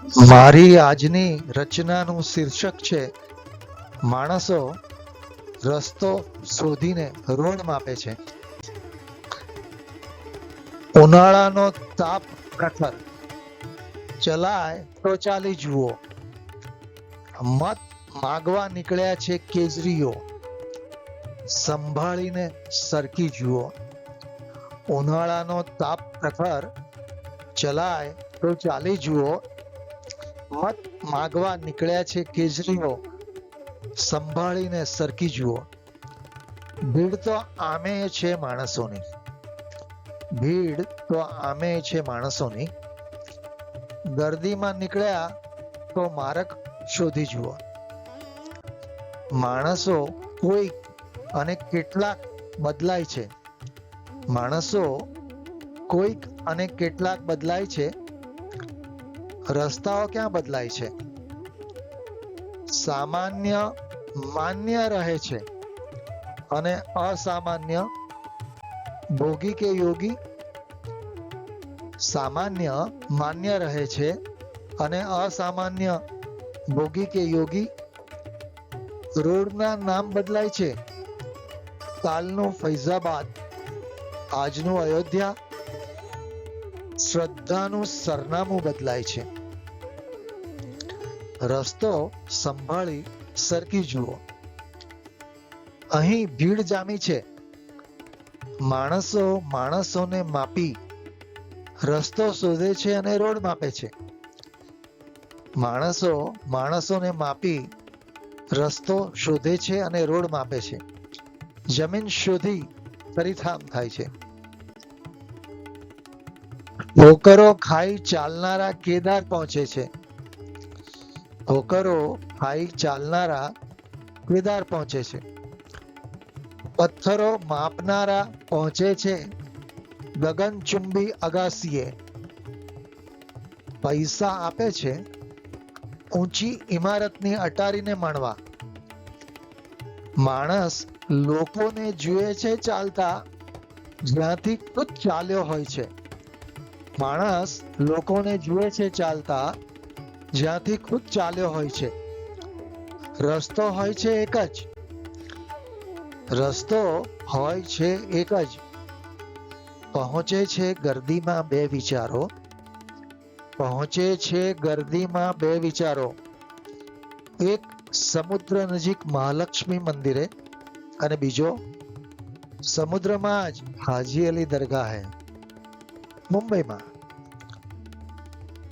મારી આજની રચનાનું શીર્ષક છે માણસો રસ્તો શોધીને રોડ માપે છે. ઉનાળાનો તાપ પ્રખર, ચલાય તો ચાલી જુઓ. મત માગવા નીકળ્યા છે કેજરીઓ, સંભાળીને સરકી જુઓ. ઉનાળાનો તાપ પ્રખર, ચલાય તો ચાલી જુઓ. મત માગવા નીકળ્યા છે કેજરીઓ, સંભાળીને સરકી જુઓ. ભીડ તો આમે છે માણસોની, ભીડ તો આમે છે માણસોની. ગર્દીમાં નીકળ્યા તો માર્ગ શોધી જુઓ. માણસો કોઈક અને કેટલાક બદલાય છે, માણસો કોઈક અને કેટલાક બદલાય છે. રસ્તાઓ ક્યાં બદલાય છે? સામાન્ય માન્ય રહે છે અને અસામાન્ય ભોગી કે યોગી. સામાન્ય માન્ય રહે છે અને અસામાન્ય ભોગી કે યોગી. રોડના નામ બદલાય છે, કાલનું ફૈઝાબાદ, આજનું અયોધ્યા. શ્રદ્ધાનું સરનામું બદલાય છે. રસ્તો સંભાળી સરકી જુઓ. અહીં ભીડ જામી છે, માણસો માણસોને માપી રસ્તો શોધે છે અને રોડ માપે છે. માણસો માણસોને માપી રસ્તો શોધે છે અને રોડ માપે છે. જમીન શોધી ફરીથામ થાય છે. ઠોકરો ખાઈ ચાલનારા કેદાર પહોંચે છે, ઠોકરો ખાઈ ચાલનારા કેદાર પહોંચે છે. પથ્થરો માપનારા પહોંચે છે ગગનચુંબી અગાસીએ. પૈસા આપે છે ઊંચી ઇમારતની અટારીને માણવા. માણસ લોકોને જુએ છે ચાલતા જ્યાંથી ખુદ ચાલ્યો હોય છે. માણસ લોકોને જુએ છે ચાલતા જ્યાંથી ખુદ ચાલ્યો હોય છે. રસ્તો હોય છે એક જ, રસ્તો હોય છે એક જ. પહોંચે છે ગર્દીમાં બે વિચારો, પહોંચે છે ગર્દીમાં બે વિચારો. એક સમુદ્ર નજીક મહાલક્ષ્મી મંદિરે અને બીજો સમુદ્રમાં જ હાજી અલી દરગાહે મુંબઈમાં.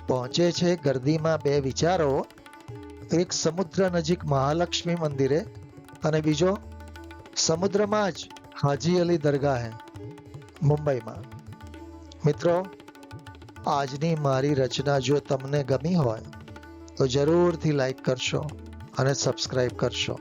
પહોંચે છે ગર્દીમાં બે વિચારો, એક સમુદ્ર નજીક મહાલક્ષ્મી મંદિરે અને બીજો સમુદ્રમાં જ હાજી અલી દરગાહે મુંબઈમાં. મિત્રો, આજની મારી રચના જો તમને ગમી હોય તો જરૂરથી લાઈક કરશો અને સબસ્ક્રાઈબ કરશો.